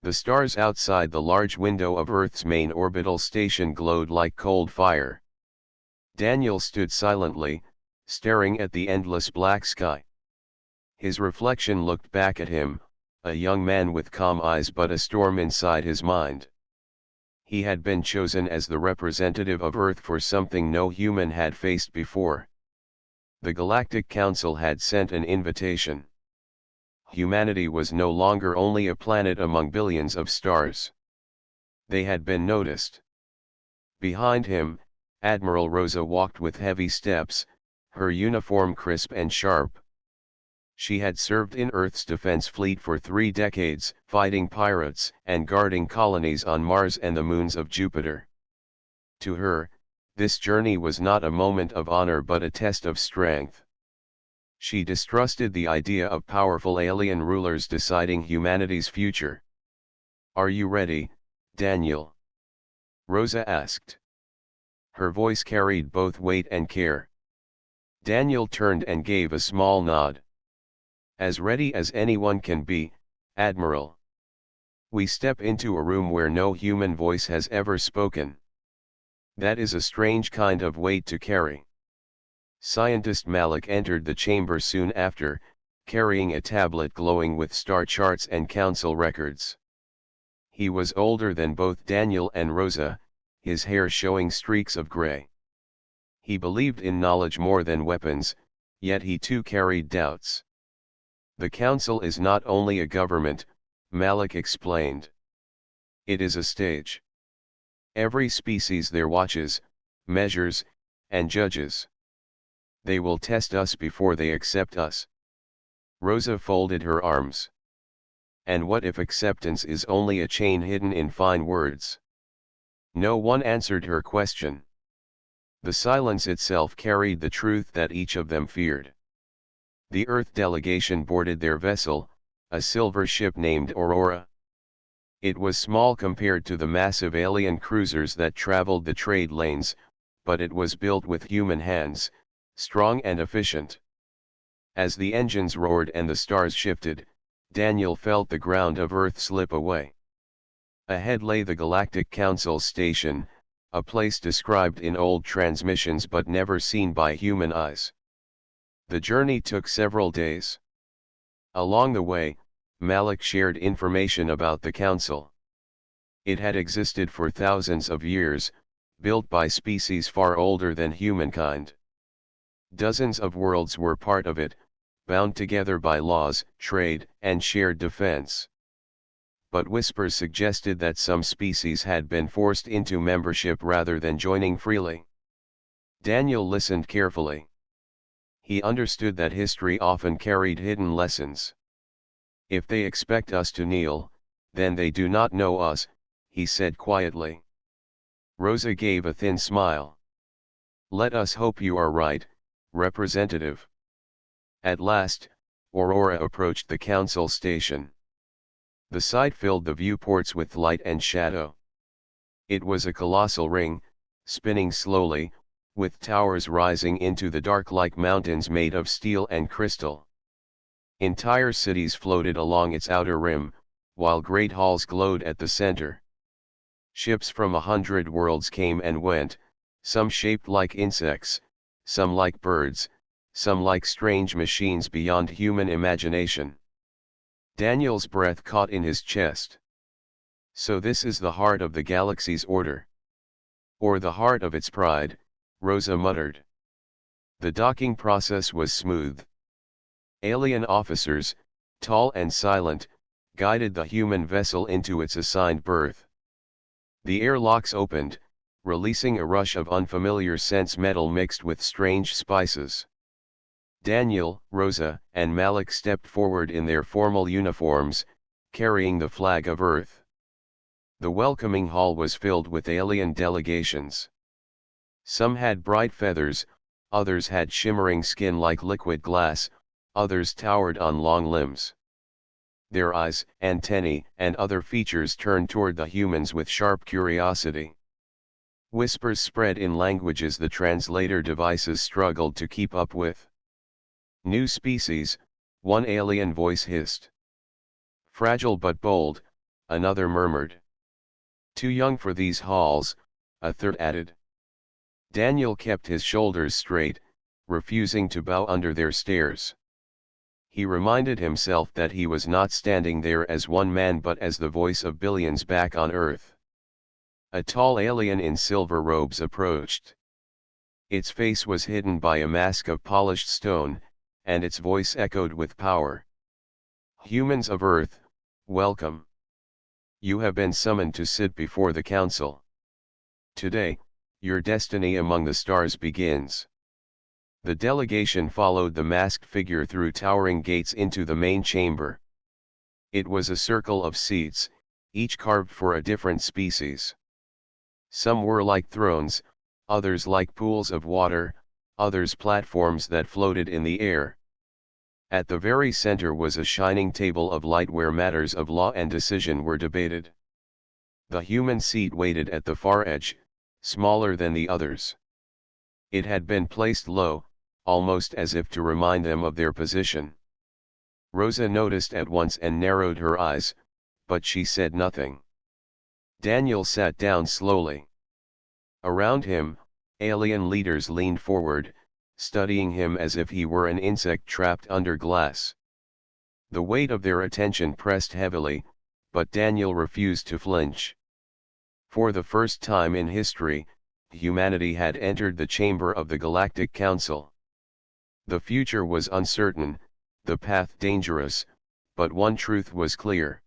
The stars outside the large window of Earth's main orbital station glowed like cold fire. Daniel stood silently, staring at the endless black sky. His reflection looked back at him, a young man with calm eyes but a storm inside his mind. He had been chosen as the representative of Earth for something no human had faced before. The Galactic Council had sent an invitation. Humanity was no longer only a planet among billions of stars. They had been noticed. Behind him, Admiral Rosa walked with heavy steps, her uniform crisp and sharp. She had served in Earth's defense fleet for 3 decades, fighting pirates and guarding colonies on Mars and the moons of Jupiter. To her, this journey was not a moment of honor but a test of strength. She distrusted the idea of powerful alien rulers deciding humanity's future. "Are you ready, Daniel?" Rosa asked. Her voice carried both weight and care. Daniel turned and gave a small nod. "As ready as anyone can be, Admiral. We step into a room where no human voice has ever spoken. That is a strange kind of weight to carry." Scientist Malik entered the chamber soon after, carrying a tablet glowing with star charts and council records. He was older than both Daniel and Rosa, his hair showing streaks of gray. He believed in knowledge more than weapons, yet he too carried doubts. "The council is not only a government," Malik explained. "It is a stage. Every species there watches, measures, and judges. They will test us before they accept us." Rosa folded her arms. "And what if acceptance is only a chain hidden in fine words?" No one answered her question. The silence itself carried the truth that each of them feared. The Earth delegation boarded their vessel, a silver ship named Aurora. It was small compared to the massive alien cruisers that traveled the trade lanes, but it was built with human hands, strong and efficient. As the engines roared and the stars shifted, Daniel felt the ground of Earth slip away. Ahead lay the Galactic Council station, a place described in old transmissions but never seen by human eyes. The journey took several days. Along the way, Malik shared information about the Council. It had existed for thousands of years, built by species far older than humankind. Dozens of worlds were part of it, bound together by laws, trade, and shared defense. But whispers suggested that some species had been forced into membership rather than joining freely. Daniel listened carefully. He understood that history often carried hidden lessons. "If they expect us to kneel, then they do not know us," he said quietly. Rosa gave a thin smile. "Let us hope you are right, Representative." At last, Aurora approached the council station. The site filled the viewports with light and shadow. It was a colossal ring, spinning slowly, with towers rising into the dark like mountains made of steel and crystal. Entire cities floated along its outer rim, while great halls glowed at the center. Ships from 100 worlds came and went, some shaped like insects, some like birds, some like strange machines beyond human imagination. Daniel's breath caught in his chest. "So this is the heart of the galaxy's order. Or the heart of its pride," Rosa muttered. The docking process was smooth. Alien officers, tall and silent, guided the human vessel into its assigned berth. The airlocks opened, releasing a rush of unfamiliar scents, metal mixed with strange spices. Daniel, Rosa, and Malik stepped forward in their formal uniforms, carrying the flag of Earth. The welcoming hall was filled with alien delegations. Some had bright feathers, others had shimmering skin like liquid glass, others towered on long limbs. Their eyes, antennae, and other features turned toward the humans with sharp curiosity. Whispers spread in languages the translator devices struggled to keep up with. "New species," one alien voice hissed. "Fragile but bold, another murmured. Too young for these halls, a third added. Daniel kept his shoulders straight, refusing to bow under their stares. He reminded himself that he was not standing there as one man but as the voice of billions back on Earth. A tall alien in silver robes approached. Its face was hidden by a mask of polished stone, and its voice echoed with power. Humans of Earth, welcome. You have been summoned to sit before the council. Today, your destiny among the stars begins. The delegation followed the masked figure through towering gates into the main chamber. It was a circle of seats, each carved for a different species. Some were like thrones, others like pools of water, others platforms that floated in the air. At the very center was a shining table of light where matters of law and decision were debated. The human seat waited at the far edge, smaller than the others. It had been placed low, almost as if to remind them of their position. Rosa noticed at once and narrowed her eyes, but she said nothing. Daniel sat down slowly. Around him, alien leaders leaned forward, studying him as if he were an insect trapped under glass. The weight of their attention pressed heavily, but Daniel refused to flinch. For the first time in history, humanity had entered the chamber of the Galactic Council. The future was uncertain, the path dangerous, but one truth was clear.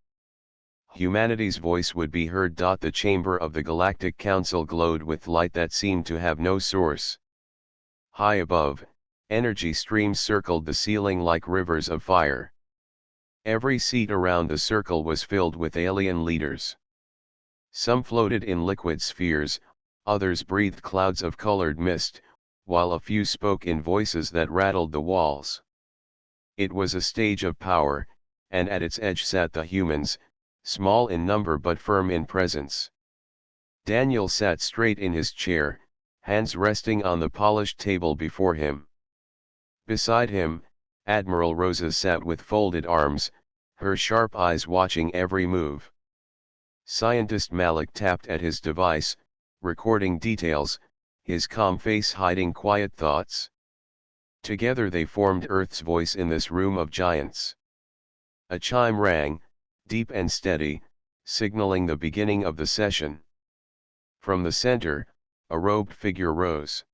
Humanity's voice would be heard. The chamber of the Galactic Council glowed with light that seemed to have no source. High above, energy streams circled the ceiling like rivers of fire. Every seat around the circle was filled with alien leaders. Some floated in liquid spheres, others breathed clouds of colored mist, while a few spoke in voices that rattled the walls. It was a stage of power, and at its edge sat the humans, small in number but firm in presence. Daniel sat straight in his chair, hands resting on the polished table before him. Beside him, Admiral Rosa sat with folded arms, her sharp eyes watching every move. Scientist Malik tapped at his device, recording details, his calm face hiding quiet thoughts. Together they formed Earth's voice in this room of giants. A chime rang, deep and steady, signaling the beginning of the session. From the center, a robed figure rose.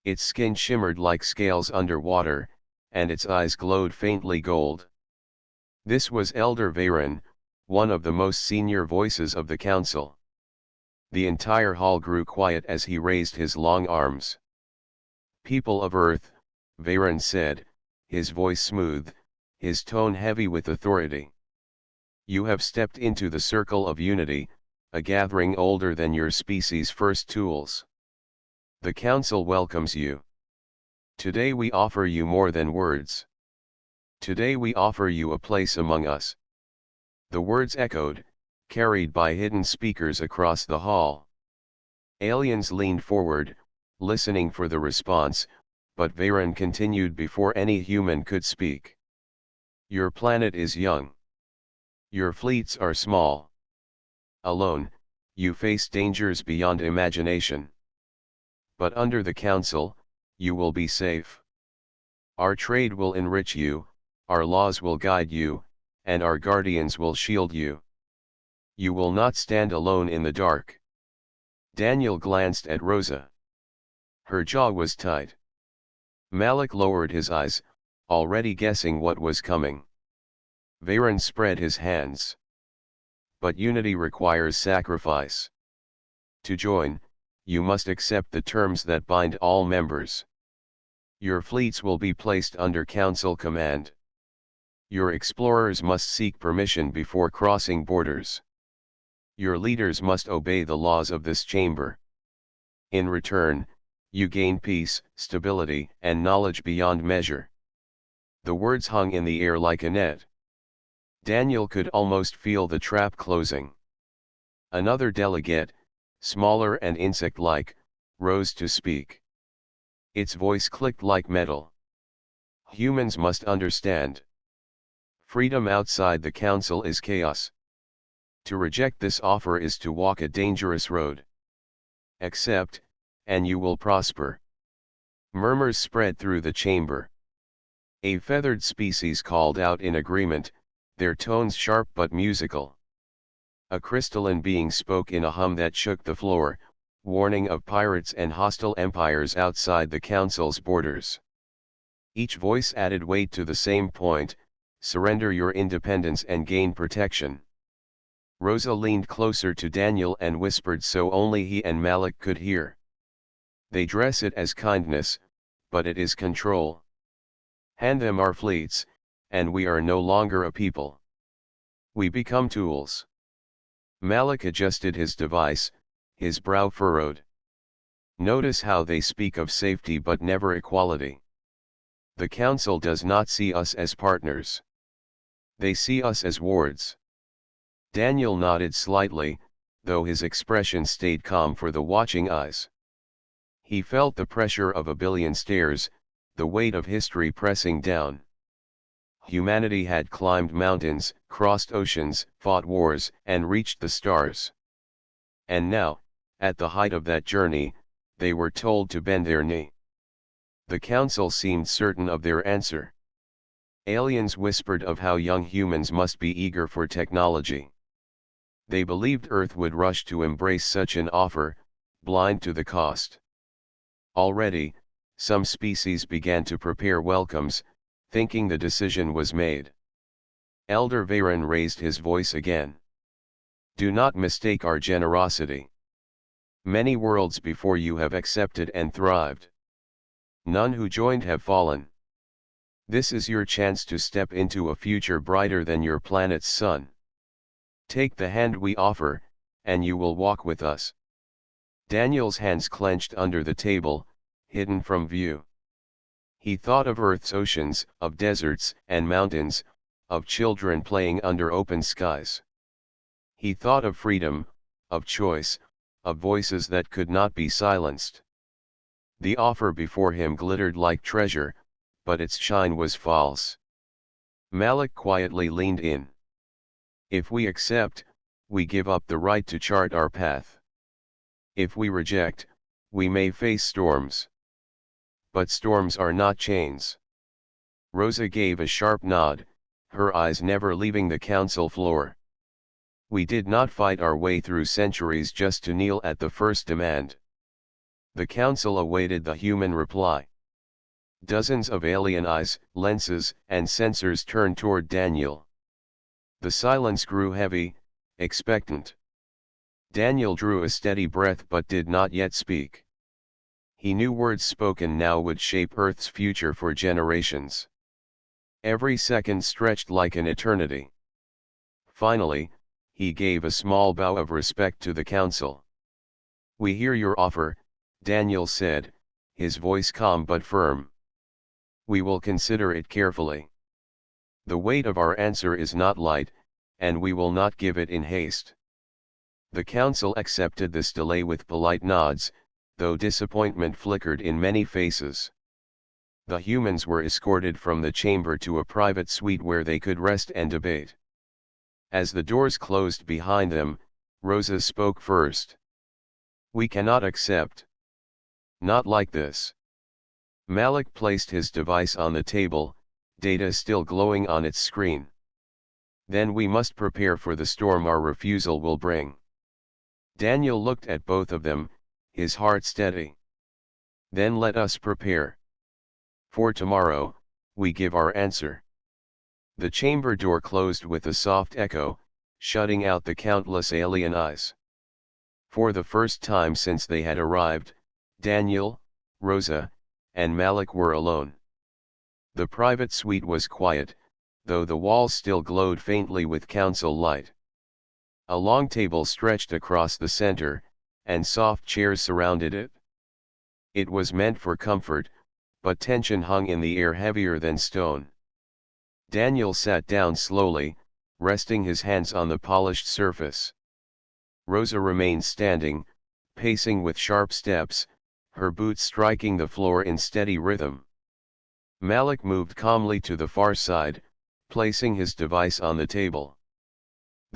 Its skin shimmered like scales under water, and its eyes glowed faintly gold. This was Elder Veyron, one of the most senior voices of the council. The entire hall grew quiet as he raised his long arms. People of Earth, Veyron said, his voice smooth, his tone heavy with authority. You have stepped into the circle of unity, a gathering older than your species' first tools. The council welcomes you. Today we offer you more than words. Today we offer you a place among us. The words echoed, carried by hidden speakers across the hall. Aliens leaned forward, listening for the response, but Veyron continued before any human could speak. Your planet is young. Your fleets are small. Alone, you face dangers beyond imagination. But under the council, you will be safe. Our trade will enrich you, our laws will guide you, and our guardians will shield you. You will not stand alone in the dark. Daniel glanced at Rosa. Her jaw was tight. Malik lowered his eyes, already guessing what was coming. Veyron spread his hands. But unity requires sacrifice. To join, you must accept the terms that bind all members. Your fleets will be placed under council command. Your explorers must seek permission before crossing borders. Your leaders must obey the laws of this chamber. In return, you gain peace, stability, and knowledge beyond measure. The words hung in the air like a net. Daniel could almost feel the trap closing. Another delegate, smaller and insect-like, rose to speak. Its voice clicked like metal. Humans must understand. Freedom outside the council is chaos. To reject this offer is to walk a dangerous road. Accept, and you will prosper. Murmurs spread through the chamber. A feathered species called out in agreement, their tones sharp but musical. A crystalline being spoke in a hum that shook the floor, warning of pirates and hostile empires outside the council's borders. Each voice added weight to the same point: surrender your independence and gain protection. Rosa leaned closer to Daniel and whispered so only he and Malik could hear. They dress it as kindness, but it is control. Hand them our fleets, and we are no longer a people. We become tools. Malik adjusted his device, his brow furrowed. Notice how they speak of safety but never equality. The council does not see us as partners. They see us as wards. Daniel nodded slightly, though his expression stayed calm for the watching eyes. He felt the pressure of a billion stares, the weight of history pressing down. Humanity had climbed mountains, crossed oceans, fought wars, and reached the stars. And now, at the height of that journey, they were told to bend their knee. The council seemed certain of their answer. Aliens whispered of how young humans must be eager for technology. They believed Earth would rush to embrace such an offer, blind to the cost. Already, some species began to prepare welcomes, thinking the decision was made. Elder Varen raised his voice again. Do not mistake our generosity. Many worlds before you have accepted and thrived. None who joined have fallen. This is your chance to step into a future brighter than your planet's sun. Take the hand we offer, and you will walk with us. Daniel's hands clenched under the table, hidden from view. He thought of Earth's oceans, of deserts and mountains, of children playing under open skies. He thought of freedom, of choice, of voices that could not be silenced. The offer before him glittered like treasure, but its shine was false. Malik quietly leaned in. If we accept, we give up the right to chart our path. If we reject, we may face storms. But storms are not chains. Rosa gave a sharp nod, her eyes never leaving the council floor. We did not fight our way through centuries just to kneel at the first demand. The council awaited the human reply. Dozens of alien eyes, lenses, and sensors turned toward Daniel. The silence grew heavy, expectant. Daniel drew a steady breath but did not yet speak. He knew words spoken now would shape Earth's future for generations. Every second stretched like an eternity. Finally, he gave a small bow of respect to the council. We hear your offer, Daniel said, his voice calm but firm. We will consider it carefully. The weight of our answer is not light, and we will not give it in haste. The council accepted this delay with polite nods, though disappointment flickered in many faces. The humans were escorted from the chamber to a private suite where they could rest and debate. As the doors closed behind them, Rosa spoke first. We cannot accept. Not like this. Malik placed his device on the table, data still glowing on its screen. Then we must prepare for the storm our refusal will bring. Daniel looked at both of them, his heart steady. Then let us prepare. For tomorrow, we give our answer. The chamber door closed with a soft echo, shutting out the countless alien eyes. For the first time since they had arrived, Daniel, Rosa, and Malik were alone. The private suite was quiet, though the walls still glowed faintly with council light. A long table stretched across the center, and soft chairs surrounded it. It was meant for comfort, but tension hung in the air heavier than stone. Daniel sat down slowly, resting his hands on the polished surface. Rosa remained standing, pacing with sharp steps, her boots striking the floor in steady rhythm. Malik moved calmly to the far side, placing his device on the table.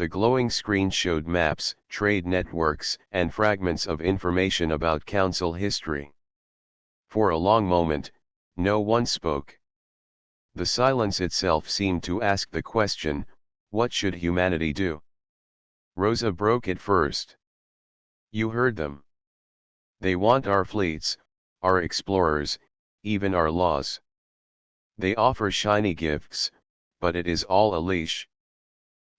The glowing screen showed maps, trade networks, and fragments of information about Council history. For a long moment, no one spoke. The silence itself seemed to ask the question, what should humanity do? Rosa broke it first. You heard them. They want our fleets, our explorers, even our laws. They offer shiny gifts, but it is all a leash.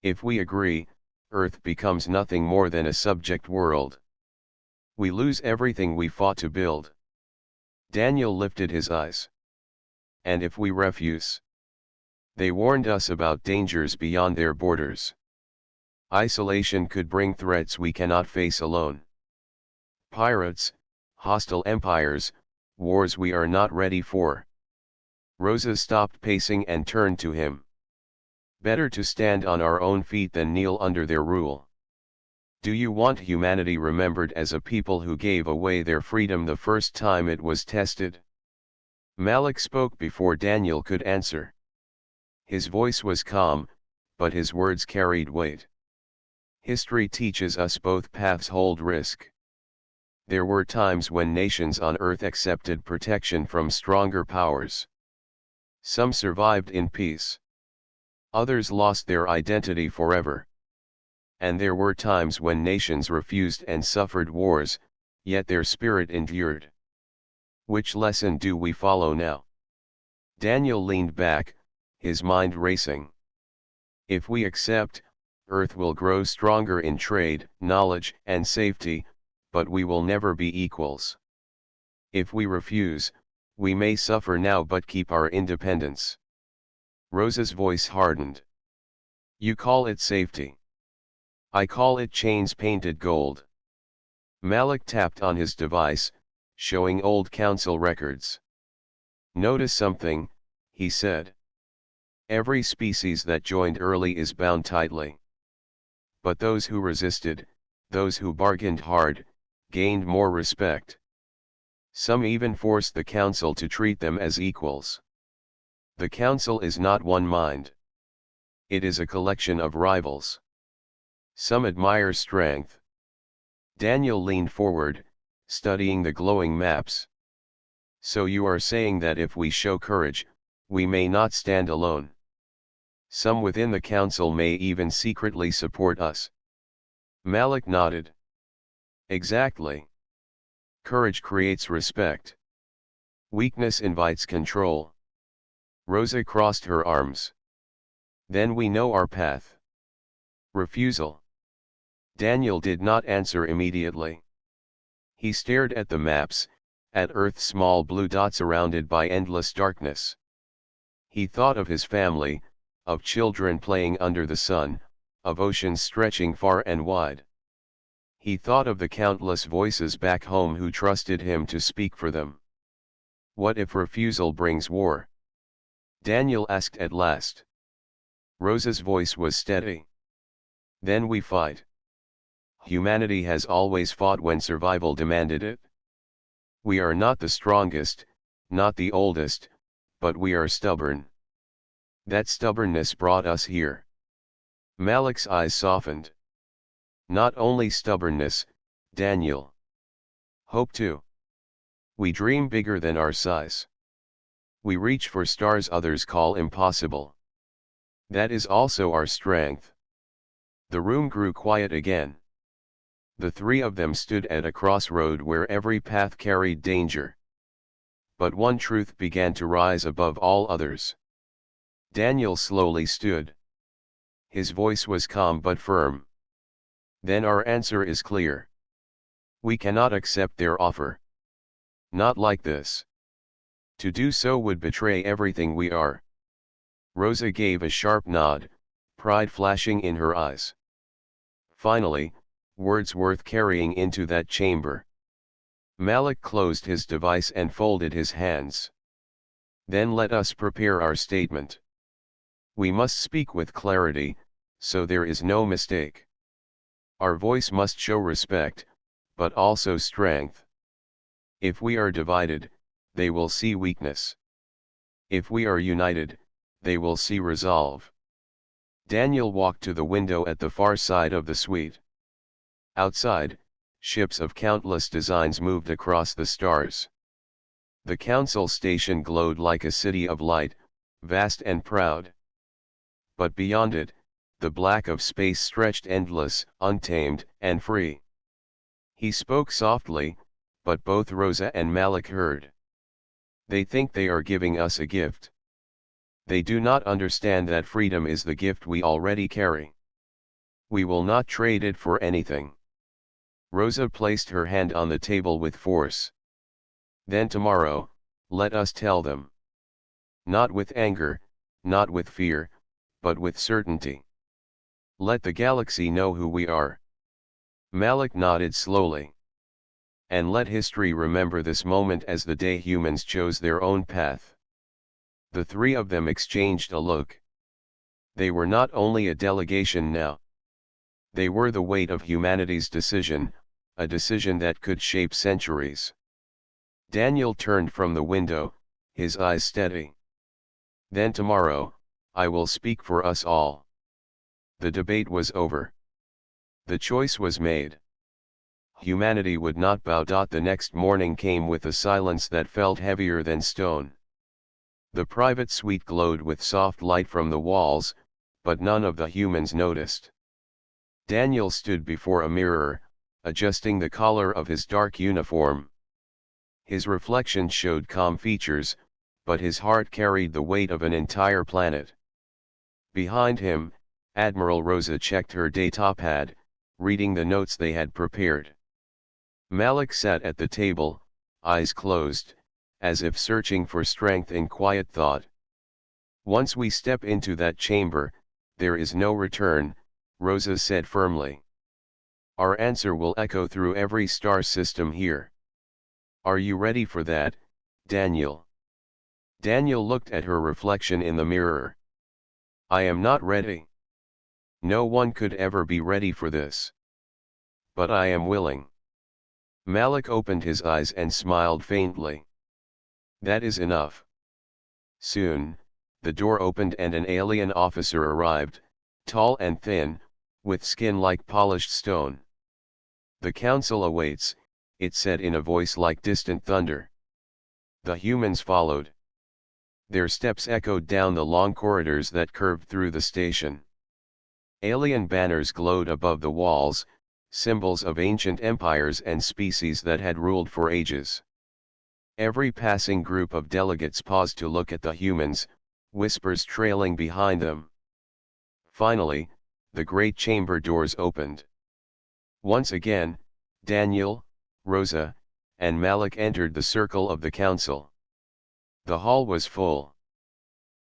If we agree, Earth becomes nothing more than a subject world. We lose everything we fought to build. Daniel lifted his eyes. And if we refuse? They warned us about dangers beyond their borders. Isolation could bring threats we cannot face alone. Pirates, hostile empires, wars we are not ready for. Rosa stopped pacing and turned to him. Better to stand on our own feet than kneel under their rule. Do you want humanity remembered as a people who gave away their freedom the first time it was tested? Malik spoke before Daniel could answer. His voice was calm, but his words carried weight. History teaches us both paths hold risk. There were times when nations on Earth accepted protection from stronger powers. Some survived in peace. Others lost their identity forever. And there were times when nations refused and suffered wars, yet their spirit endured. Which lesson do we follow now? Daniel leaned back, his mind racing. If we accept, Earth will grow stronger in trade, knowledge, and safety, but we will never be equals. If we refuse, we may suffer now but keep our independence. Rosa's voice hardened. You call it safety. I call it chains painted gold. Malik tapped on his device, showing old council records. Notice something, he said. Every species that joined early is bound tightly. But those who resisted, those who bargained hard, gained more respect. Some even forced the council to treat them as equals. The council is not one mind. It is a collection of rivals. Some admire strength. Daniel leaned forward, studying the glowing maps. So you are saying that if we show courage, we may not stand alone. Some within the council may even secretly support us. Malik nodded. Exactly. Courage creates respect. Weakness invites control. Rosa crossed her arms. Then we know our path. Refusal. Daniel did not answer immediately. He stared at the maps, at Earth's small blue dots surrounded by endless darkness. He thought of his family, of children playing under the sun, of oceans stretching far and wide. He thought of the countless voices back home who trusted him to speak for them. What if refusal brings war? Daniel asked at last. Rosa's voice was steady. Then we fight. Humanity has always fought when survival demanded it. We are not the strongest, not the oldest, but we are stubborn. That stubbornness brought us here. Malik's eyes softened. Not only stubbornness, Daniel. Hope too. We dream bigger than our size. We reach for stars others call impossible. That is also our strength. The room grew quiet again. The three of them stood at a crossroad where every path carried danger. But one truth began to rise above all others. Daniel slowly stood. His voice was calm but firm. Then our answer is clear. We cannot accept their offer. Not like this. To do so would betray everything we are. Rosa gave a sharp nod, pride flashing in her eyes. Finally, words worth carrying into that chamber. Malik closed his device and folded his hands. Then let us prepare our statement. We must speak with clarity, so there is no mistake. Our voice must show respect, but also strength. If we are divided, they will see weakness. If we are united, they will see resolve. Daniel walked to the window at the far side of the suite. Outside, ships of countless designs moved across the stars. The council station glowed like a city of light, vast and proud. But beyond it, the black of space stretched endless, untamed, and free. He spoke softly, but both Rosa and Malik heard. They think they are giving us a gift. They do not understand that freedom is the gift we already carry. We will not trade it for anything. Rosa placed her hand on the table with force. Then tomorrow, let us tell them. Not with anger, not with fear, but with certainty. Let the galaxy know who we are. Malik nodded slowly. And let history remember this moment as the day humans chose their own path. The three of them exchanged a look. They were not only a delegation now. They were the weight of humanity's decision, a decision that could shape centuries. Daniel turned from the window, his eyes steady. Then tomorrow, I will speak for us all. The debate was over. The choice was made. Humanity would not bow. The next morning came with a silence that felt heavier than stone. The private suite glowed with soft light from the walls, but none of the humans noticed. Daniel stood before a mirror, adjusting the collar of his dark uniform. His reflection showed calm features, but his heart carried the weight of an entire planet. Behind him, Admiral Rosa checked her datapad, reading the notes they had prepared. Malik sat at the table, eyes closed, as if searching for strength in quiet thought. Once we step into that chamber, there is no return, Rosa said firmly. Our answer will echo through every star system here. Are you ready for that, Daniel? Daniel looked at her reflection in the mirror. I am not ready. No one could ever be ready for this. But I am willing. Malik opened his eyes and smiled faintly. That is enough. Soon, the door opened and an alien officer arrived, tall and thin, with skin like polished stone. The council awaits, it said in a voice like distant thunder. The humans followed. Their steps echoed down the long corridors that curved through the station. Alien banners glowed above the walls, symbols of ancient empires and species that had ruled for ages. Every passing group of delegates paused to look at the humans, whispers trailing behind them. Finally, the great chamber doors opened. Once again, Daniel, Rosa, and Malik entered the circle of the council. The hall was full.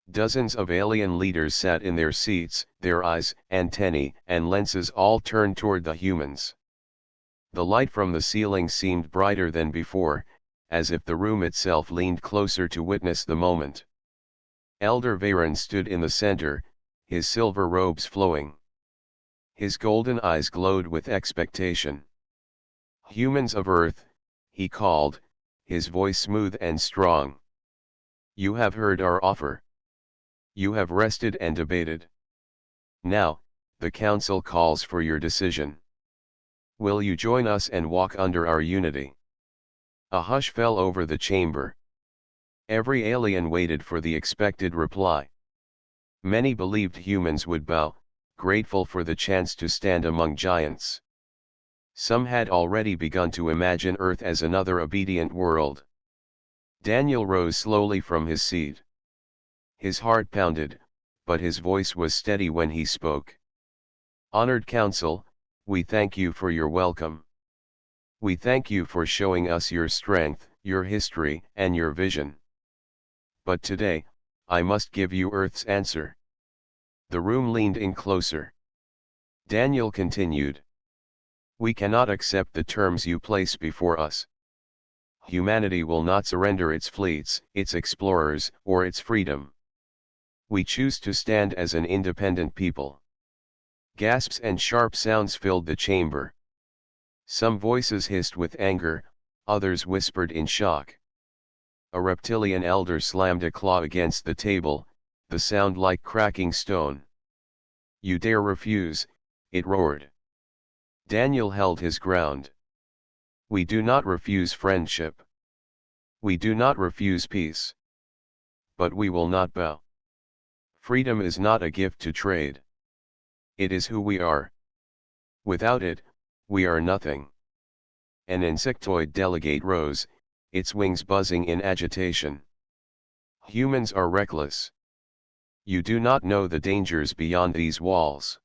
Dozens of alien leaders sat in their seats, their eyes, antennae, and lenses all turned toward the humans. The light from the ceiling seemed brighter than before, as if the room itself leaned closer to witness the moment. Elder Varen stood in the center, his silver robes flowing. His golden eyes glowed with expectation. Humans of Earth, he called, his voice smooth and strong. You have heard our offer. You have rested and debated. Now, the council calls for your decision. Will you join us and walk under our unity? A hush fell over the chamber. Every alien waited for the expected reply. Many believed humans would bow, grateful for the chance to stand among giants. Some had already begun to imagine Earth as another obedient world. Daniel rose slowly from his seat. His heart pounded, but his voice was steady when he spoke. Honored Council, we thank you for your welcome. We thank you for showing us your strength, your history, and your vision. But today, I must give you Earth's answer. The room leaned in closer. Daniel continued. We cannot accept the terms you place before us. Humanity will not surrender its fleets, its explorers, or its freedom. We choose to stand as an independent people. Gasps and sharp sounds filled the chamber. Some voices hissed with anger, others whispered in shock. A reptilian elder slammed a claw against the table, the sound like cracking stone. You dare refuse, it roared. Daniel held his ground. We do not refuse friendship. We do not refuse peace. But we will not bow. Freedom is not a gift to trade. It is who we are. Without it, we are nothing. An insectoid delegate rose, its wings buzzing in agitation. Humans are reckless. You do not know the dangers beyond these walls.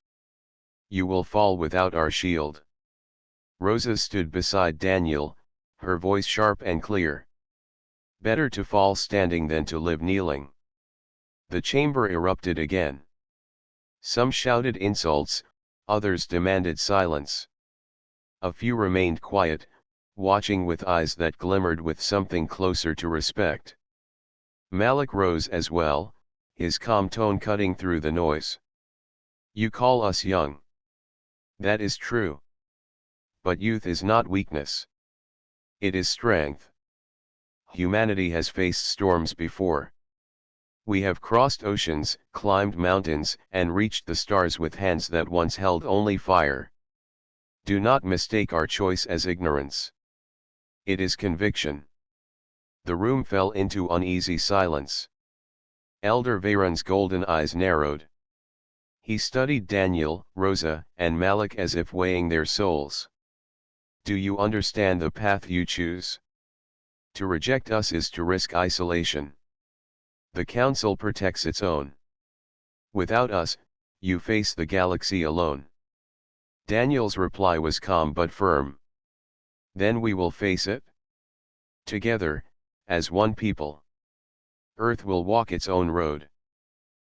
You will fall without our shield. Rosa stood beside Daniel, her voice sharp and clear. Better to fall standing than to live kneeling. The chamber erupted again. Some shouted insults, others demanded silence. A few remained quiet, watching with eyes that glimmered with something closer to respect. Malik rose as well, his calm tone cutting through the noise. You call us young. That is true. But youth is not weakness. It is strength. Humanity has faced storms before. We have crossed oceans, climbed mountains, and reached the stars with hands that once held only fire. Do not mistake our choice as ignorance. It is conviction. The room fell into uneasy silence. Elder Veyron's golden eyes narrowed. He studied Daniel, Rosa, and Malik as if weighing their souls. Do you understand the path you choose? To reject us is to risk isolation. The Council protects its own. Without us, you face the galaxy alone. Daniel's reply was calm but firm. Then we will face it. Together, as one people. Earth will walk its own road.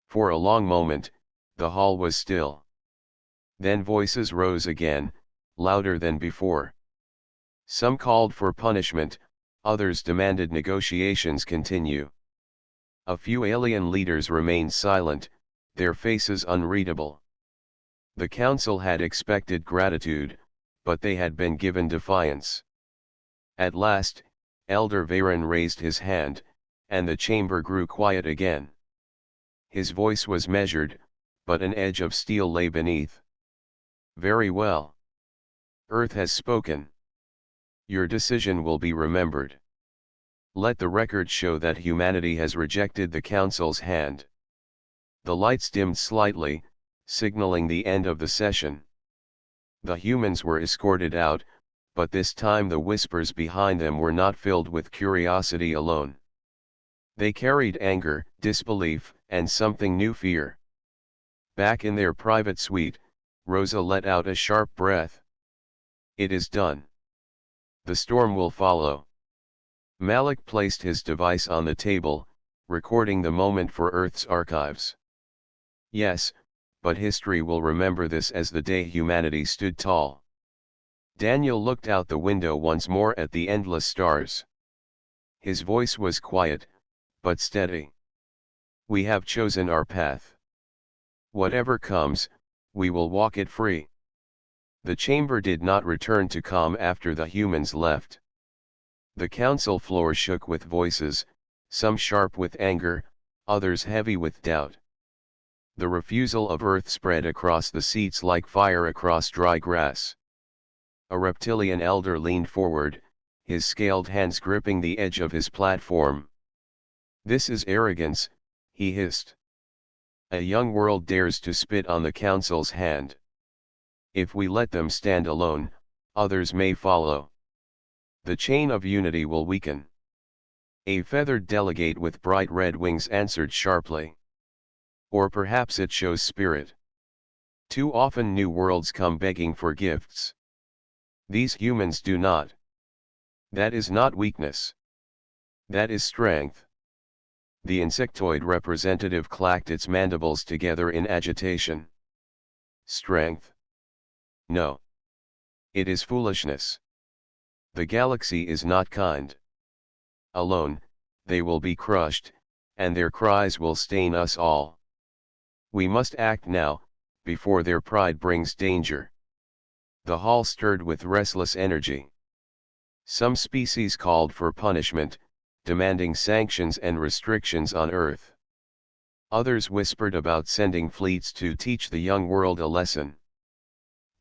For a long moment, the hall was still. Then voices rose again, louder than before. Some called for punishment, others demanded negotiations continue. A few alien leaders remained silent, their faces unreadable. The council had expected gratitude, but they had been given defiance. At last, Elder Veyron raised his hand, and the chamber grew quiet again. His voice was measured, but an edge of steel lay beneath. Very well. Earth has spoken. Your decision will be remembered. Let the record show that humanity has rejected the Council's hand. The lights dimmed slightly, signaling the end of the session. The humans were escorted out, but this time the whispers behind them were not filled with curiosity alone. They carried anger, disbelief, and something new, fear. Back in their private suite, Rosa let out a sharp breath. It is done. The storm will follow. Malik placed his device on the table, recording the moment for Earth's archives. Yes, but history will remember this as the day humanity stood tall. Daniel looked out the window once more at the endless stars. His voice was quiet, but steady. We have chosen our path. Whatever comes, we will walk it free. The chamber did not return to calm after the humans left. The council floor shook with voices, some sharp with anger, others heavy with doubt. The refusal of Earth spread across the seats like fire across dry grass. A reptilian elder leaned forward, his scaled hands gripping the edge of his platform. This is arrogance, he hissed. A young world dares to spit on the council's hand. If we let them stand alone, others may follow. The chain of unity will weaken. A feathered delegate with bright red wings answered sharply. Or perhaps it shows spirit. Too often new worlds come begging for gifts. These humans do not. That is not weakness. That is strength. The insectoid representative clacked its mandibles together in agitation. Strength? No. It is foolishness. The galaxy is not kind. Alone, they will be crushed, and their cries will stain us all. We must act now, before their pride brings danger. The hall stirred with restless energy. Some species called for punishment, demanding sanctions and restrictions on Earth. Others whispered about sending fleets to teach the young world a lesson.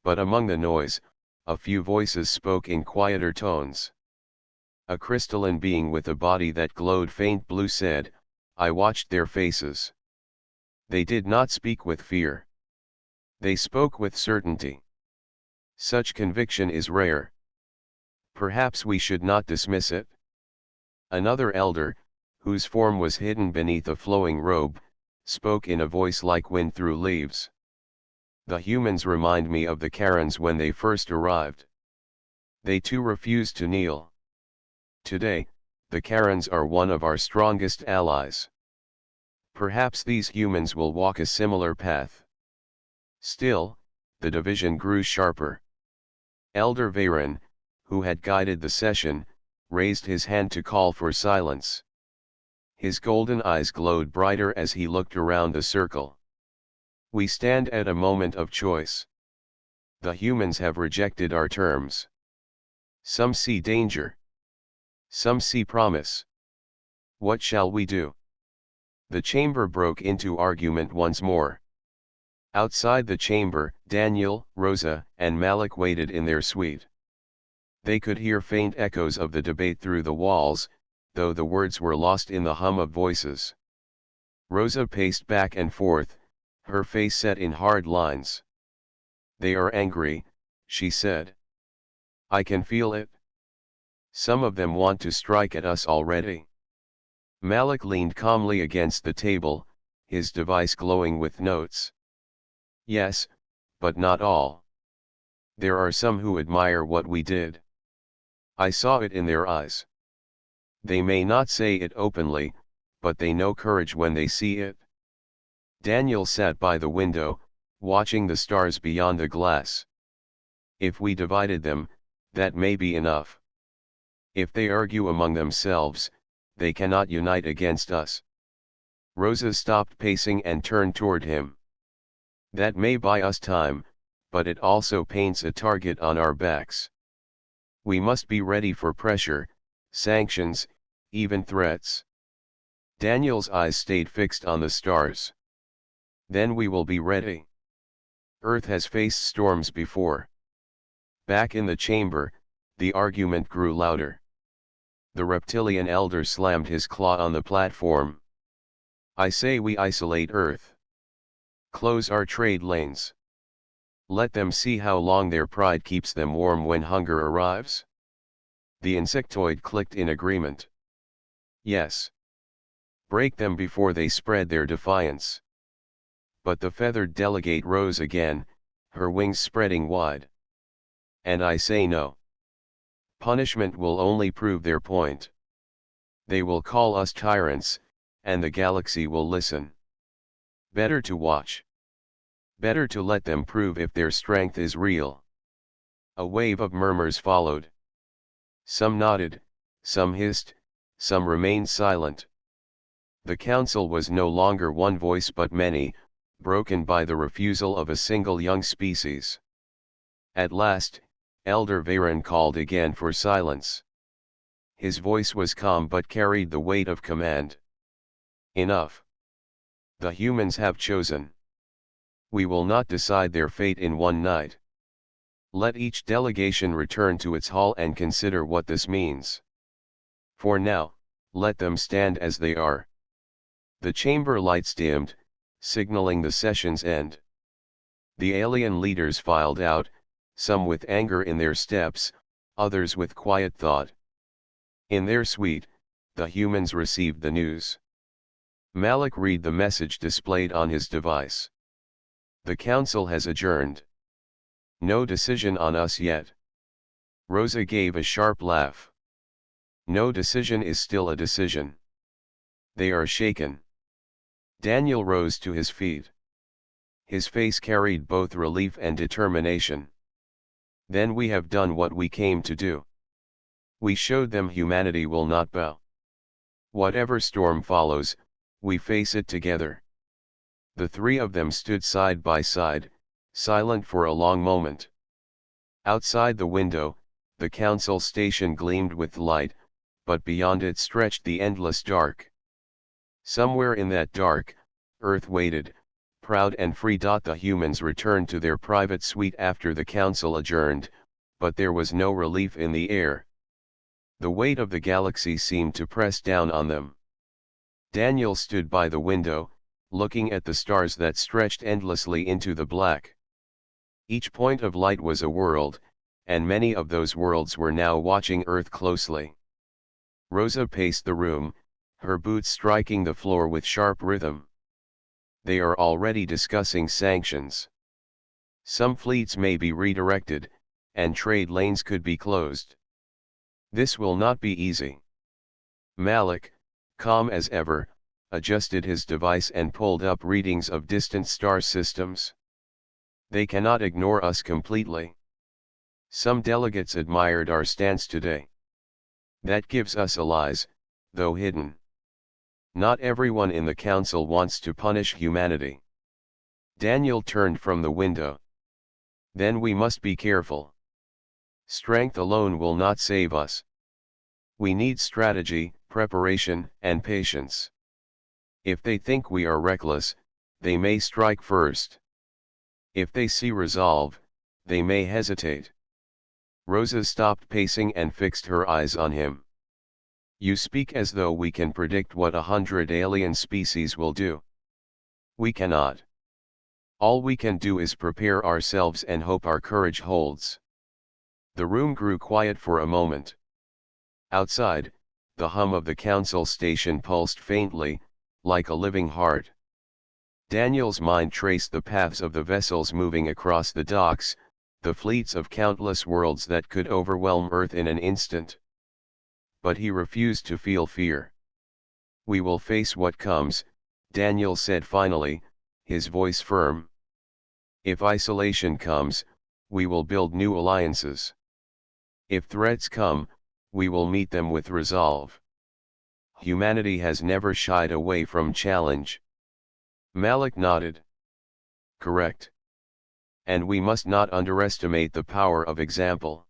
But among the noise, a few voices spoke in quieter tones. A crystalline being with a body that glowed faint blue said, "I watched their faces. They did not speak with fear. They spoke with certainty. Such conviction is rare. Perhaps we should not dismiss it." Another elder, whose form was hidden beneath a flowing robe, spoke in a voice like wind through leaves. "The humans remind me of the Karens when they first arrived. They too refused to kneel. Today, the Karens are one of our strongest allies. Perhaps these humans will walk a similar path." Still, the division grew sharper. Elder Veyron, who had guided the session, raised his hand to call for silence. His golden eyes glowed brighter as he looked around the circle. "We stand at a moment of choice. The humans have rejected our terms. Some see danger. Some see promise. What shall we do?" The chamber broke into argument once more. Outside the chamber, Daniel, Rosa, and Malik waited in their suite. They could hear faint echoes of the debate through the walls, though the words were lost in the hum of voices. Rosa paced back and forth, her face set in hard lines. "They are angry," she said. "I can feel it. Some of them want to strike at us already." Malik leaned calmly against the table, his device glowing with notes. "Yes, but not all. There are some who admire what we did. I saw it in their eyes. They may not say it openly, but they know courage when they see it." Daniel sat by the window, watching the stars beyond the glass. "If we divided them, that may be enough. If they argue among themselves, they cannot unite against us." Rosa stopped pacing and turned toward him. "That may buy us time, but it also paints a target on our backs. We must be ready for pressure, sanctions, even threats." Daniel's eyes stayed fixed on the stars. "Then we will be ready. Earth has faced storms before." Back in the chamber, the argument grew louder. The reptilian elder slammed his claw on the platform. "I say we isolate Earth. Close our trade lanes. Let them see how long their pride keeps them warm when hunger arrives." The insectoid clicked in agreement. "Yes. Break them before they spread their defiance." But the feathered delegate rose again, her wings spreading wide. "And I say no. Punishment will only prove their point. They will call us tyrants, and the galaxy will listen. Better to watch. Better to let them prove if their strength is real." A wave of murmurs followed. Some nodded, some hissed, some remained silent. The council was no longer one voice but many, broken by the refusal of a single young species. At last, Elder Veyron called again for silence. His voice was calm but carried the weight of command. "Enough. The humans have chosen. We will not decide their fate in one night. Let each delegation return to its hall and consider what this means. For now, let them stand as they are." The chamber lights dimmed, signaling the session's end. The alien leaders filed out, some with anger in their steps, others with quiet thought. In their suite, the humans received the news. Malik read the message displayed on his device. "The council has adjourned. No decision on us yet." Rosa gave a sharp laugh. "No decision is still a decision. They are shaken." Daniel rose to his feet. His face carried both relief and determination. "Then we have done what we came to do. We showed them humanity will not bow. Whatever storm follows, we face it together." The three of them stood side by side, silent for a long moment. Outside the window, the council station gleamed with light, but beyond it stretched the endless dark. Somewhere in that dark, Earth waited, proud and free. The humans returned to their private suite after the council adjourned, but there was no relief in the air. The weight of the galaxy seemed to press down on them. Daniel stood by the window, looking at the stars that stretched endlessly into the black. Each point of light was a world, and many of those worlds were now watching Earth closely. Rosa paced the room, her boots striking the floor with sharp rhythm. They are already discussing sanctions. Some fleets may be redirected, and trade lanes could be closed. This will not be easy. Malik, calm as ever, adjusted his device and pulled up readings of distant star systems. They cannot ignore us completely. Some delegates admired our stance today. That gives us allies, though hidden. Not everyone in the council wants to punish humanity. Daniel turned from the window. Then we must be careful. Strength alone will not save us. We need strategy, preparation, and patience. If they think we are reckless, they may strike first. If they see resolve, they may hesitate. Rosa stopped pacing and fixed her eyes on him. You speak as though we can predict what 100 alien species will do. We cannot. All we can do is prepare ourselves and hope our courage holds. The room grew quiet for a moment. Outside, the hum of the council station pulsed faintly, like a living heart. Daniel's mind traced the paths of the vessels moving across the docks, the fleets of countless worlds that could overwhelm Earth in an instant. But he refused to feel fear. We will face what comes, Daniel said finally, his voice firm. If isolation comes, we will build new alliances. If threats come, we will meet them with resolve. Humanity has never shied away from challenge. Malik nodded. Correct. And we must not underestimate the power of example.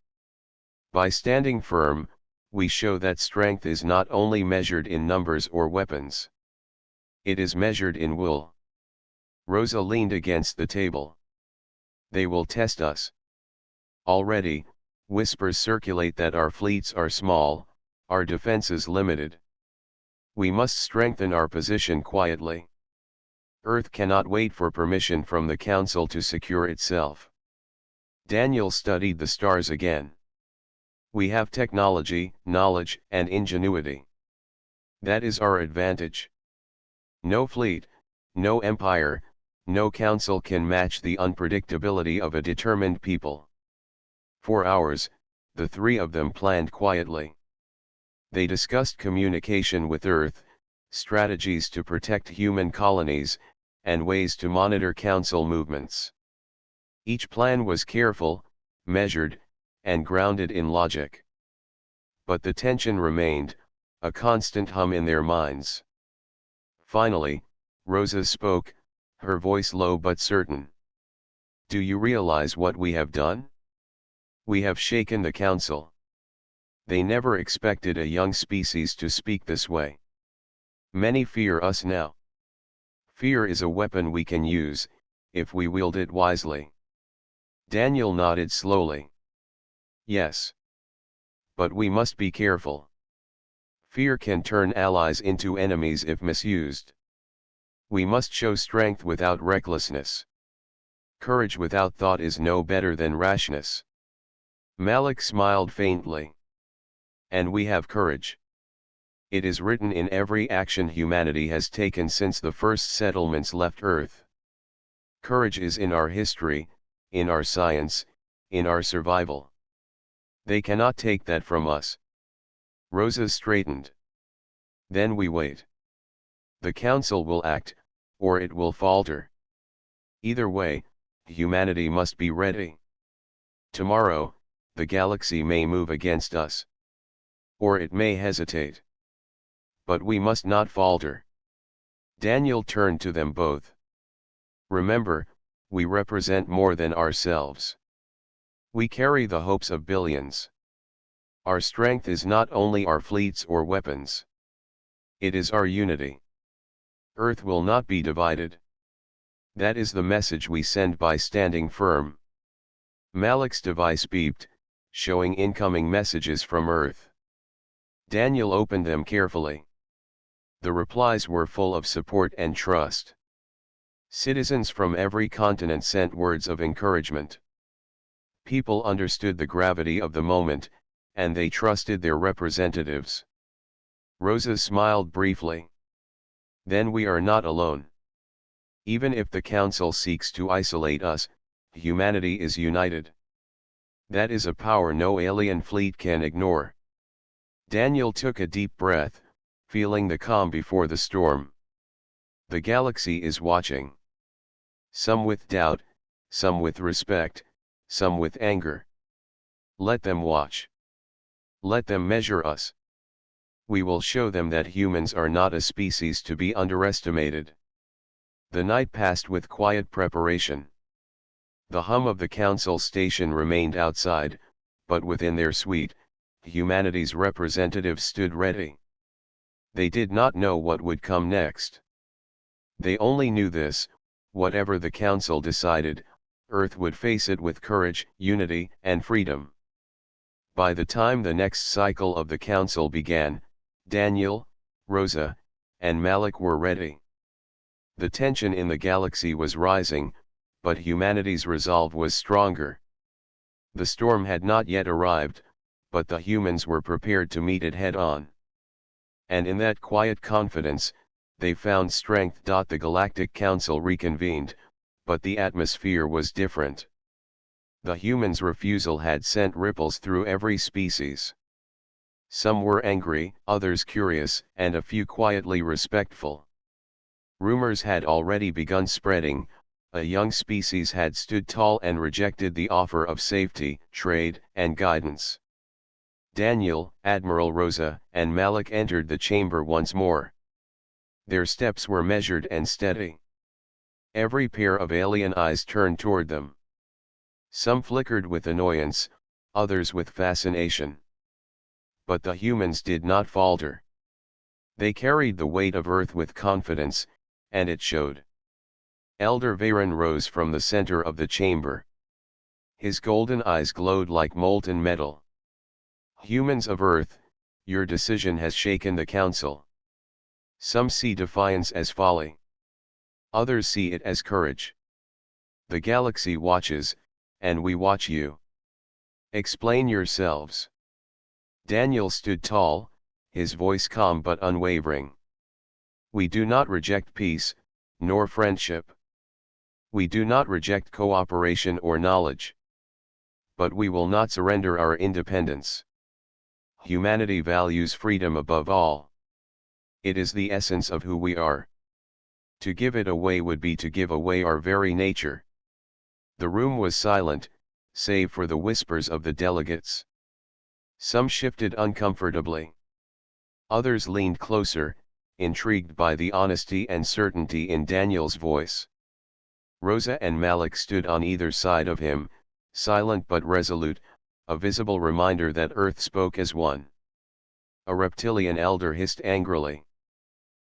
By standing firm, we show that strength is not only measured in numbers or weapons. It is measured in will. Rosa leaned against the table. They will test us. Already, whispers circulate that our fleets are small, our defenses limited. We must strengthen our position quietly. Earth cannot wait for permission from the Council to secure itself. Daniel studied the stars again. We have technology, knowledge, and ingenuity. That is our advantage. No fleet, no empire, no council can match the unpredictability of a determined people. For hours, the three of them planned quietly. They discussed communication with Earth, strategies to protect human colonies, and ways to monitor council movements. Each plan was careful, measured, and grounded in logic. But the tension remained, a constant hum in their minds. Finally, Rosa spoke, her voice low but certain. Do you realize what we have done? We have shaken the council. They never expected a young species to speak this way. Many fear us now. Fear is a weapon we can use, if we wield it wisely. Daniel nodded slowly. Yes. But we must be careful. Fear can turn allies into enemies if misused. We must show strength without recklessness. Courage without thought is no better than rashness. Malik smiled faintly. And we have courage. It is written in every action humanity has taken since the first settlements left Earth. Courage is in our history, in our science, in our survival. They cannot take that from us. Rosa straightened. Then we wait. The council will act, or it will falter. Either way, humanity must be ready. Tomorrow, the galaxy may move against us. Or it may hesitate. But we must not falter. Daniel turned to them both. Remember, we represent more than ourselves. We carry the hopes of billions. Our strength is not only our fleets or weapons. It is our unity. Earth will not be divided. That is the message we send by standing firm. Malik's device beeped, showing incoming messages from Earth. Daniel opened them carefully. The replies were full of support and trust. Citizens from every continent sent words of encouragement. People understood the gravity of the moment, and they trusted their representatives. Rosa smiled briefly. Then we are not alone. Even if the Council seeks to isolate us, humanity is united. That is a power no alien fleet can ignore. Daniel took a deep breath, feeling the calm before the storm. The galaxy is watching. Some with doubt, some with respect, some with anger. Let them watch. Let them measure us. We will show them that humans are not a species to be underestimated. The night passed with quiet preparation. The hum of the council station remained outside, but within their suite, humanity's representatives stood ready. They did not know what would come next. They only knew this: whatever the council decided, Earth would face it with courage, unity, and freedom. By the time the next cycle of the council began, Daniel, Rosa, and Malik were ready. The tension in the galaxy was rising, but humanity's resolve was stronger. The storm had not yet arrived, but the humans were prepared to meet it head-on. And in that quiet confidence, they found strength. The Galactic Council reconvened, but the atmosphere was different. The humans' refusal had sent ripples through every species. Some were angry, others curious, and a few quietly respectful. Rumors had already begun spreading. A young species had stood tall and rejected the offer of safety, trade, and guidance. Daniel, Admiral Rosa, and Malik entered the chamber once more. Their steps were measured and steady. Every pair of alien eyes turned toward them. Some flickered with annoyance, others with fascination. But the humans did not falter. They carried the weight of Earth with confidence, and it showed. Elder Varen rose from the center of the chamber. His golden eyes glowed like molten metal. Humans of Earth, your decision has shaken the council. Some see defiance as folly. Others see it as courage. The galaxy watches, and we watch you. Explain yourselves. Daniel stood tall, his voice calm but unwavering. We do not reject peace, nor friendship. We do not reject cooperation or knowledge. But we will not surrender our independence. Humanity values freedom above all. It is the essence of who we are. To give it away would be to give away our very nature. The room was silent, save for the whispers of the delegates. Some shifted uncomfortably. Others leaned closer, intrigued by the honesty and certainty in Daniel's voice. Rosa and Malik stood on either side of him, silent but resolute, a visible reminder that Earth spoke as one. A reptilian elder hissed angrily.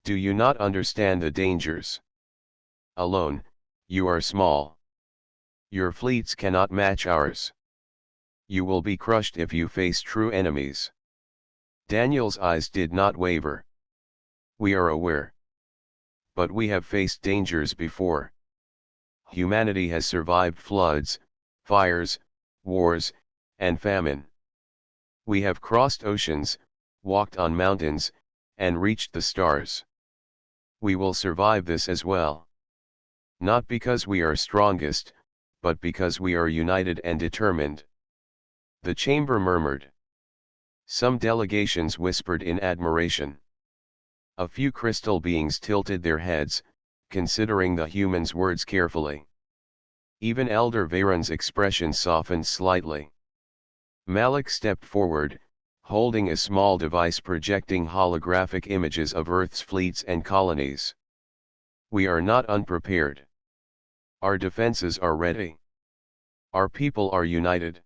Do you not understand the dangers? Alone, you are small. Your fleets cannot match ours. You will be crushed if you face true enemies. Daniel's eyes did not waver. We are aware. But we have faced dangers before. Humanity has survived floods, fires, wars, and famine. We have crossed oceans, walked on mountains, and reached the stars. We will survive this as well. Not because we are strongest, but because we are united and determined. The chamber murmured. Some delegations whispered in admiration. A few crystal beings tilted their heads, considering the humans' words carefully. Even Elder Varen's expression softened slightly. Malik stepped forward, holding a small device projecting holographic images of Earth's fleets and colonies. We are not unprepared. Our defenses are ready. Our people are united.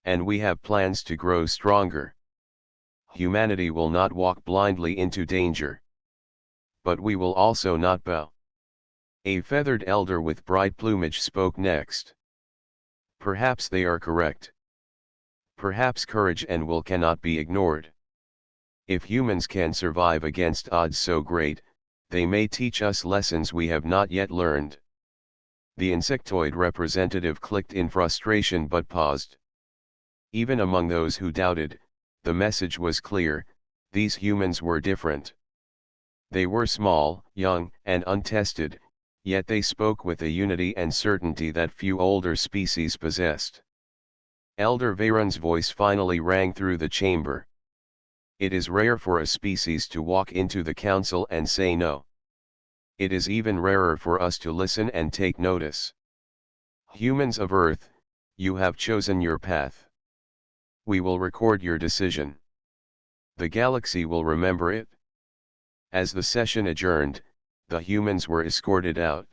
And we have plans to grow stronger. Humanity will not walk blindly into danger. but we will also not bow. A feathered elder with bright plumage spoke next. Perhaps they are correct. Perhaps courage and will cannot be ignored. If humans can survive against odds so great, they may teach us lessons we have not yet learned. The insectoid representative clicked in frustration but paused. Even among those who doubted, the message was clear: these humans were different. They were small, young, and untested, yet they spoke with a unity and certainty that few older species possessed. Elder Veyron's voice finally rang through the chamber. It is rare for a species to walk into the council and say no. It is even rarer for us to listen and take notice. Humans of Earth, you have chosen your path. We will record your decision. The galaxy will remember it. As the session adjourned, the humans were escorted out.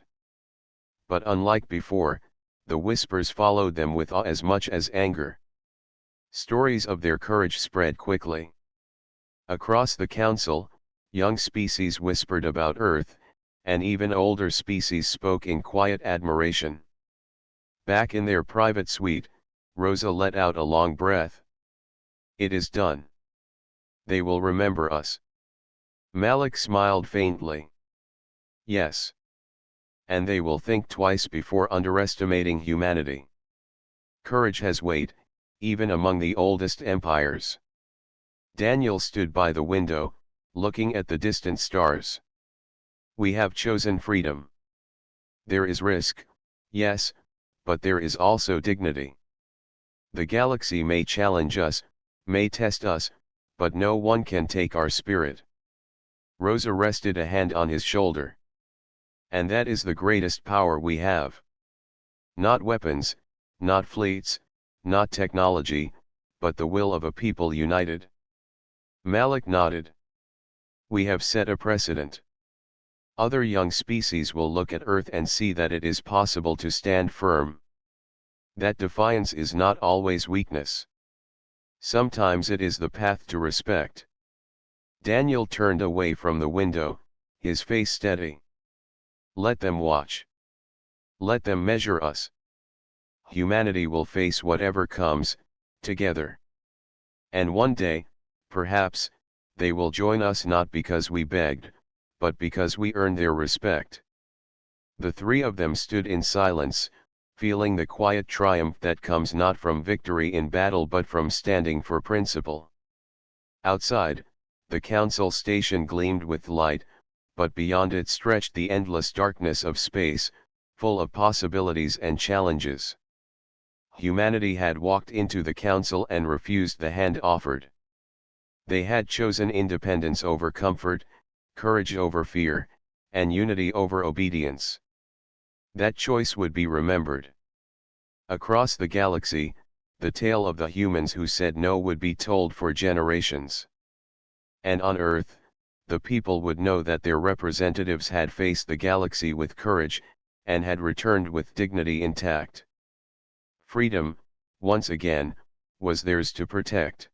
But unlike before, the whispers followed them with awe as much as anger. Stories of their courage spread quickly. Across the council, young species whispered about Earth, and even older species spoke in quiet admiration. Back in their private suite, Rosa let out a long breath. It is done. They will remember us. Malik smiled faintly. Yes. And they will think twice before underestimating humanity. Courage has weight, even among the oldest empires. Daniel stood by the window, looking at the distant stars. We have chosen freedom. There is risk, yes, but there is also dignity. The galaxy may challenge us, may test us, but no one can take our spirit. Rosa rested a hand on his shoulder. And that is the greatest power we have. Not weapons, not fleets, not technology, but the will of a people united. Malik nodded. We have set a precedent. Other young species will look at Earth and see that it is possible to stand firm. That defiance is not always weakness. Sometimes it is the path to respect. Daniel turned away from the window, his face steady. Let them watch. Let them measure us. Humanity will face whatever comes, together. And one day, perhaps, they will join us not because we begged, but because we earned their respect. The three of them stood in silence, feeling the quiet triumph that comes not from victory in battle but from standing for principle. Outside, the council station gleamed with light, but beyond it stretched the endless darkness of space, full of possibilities and challenges. Humanity had walked into the council and refused the hand offered. They had chosen independence over comfort, courage over fear, and unity over obedience. That choice would be remembered. Across the galaxy, the tale of the humans who said no would be told for generations. And on Earth, the people would know that their representatives had faced the galaxy with courage, and had returned with dignity intact. Freedom, once again, was theirs to protect.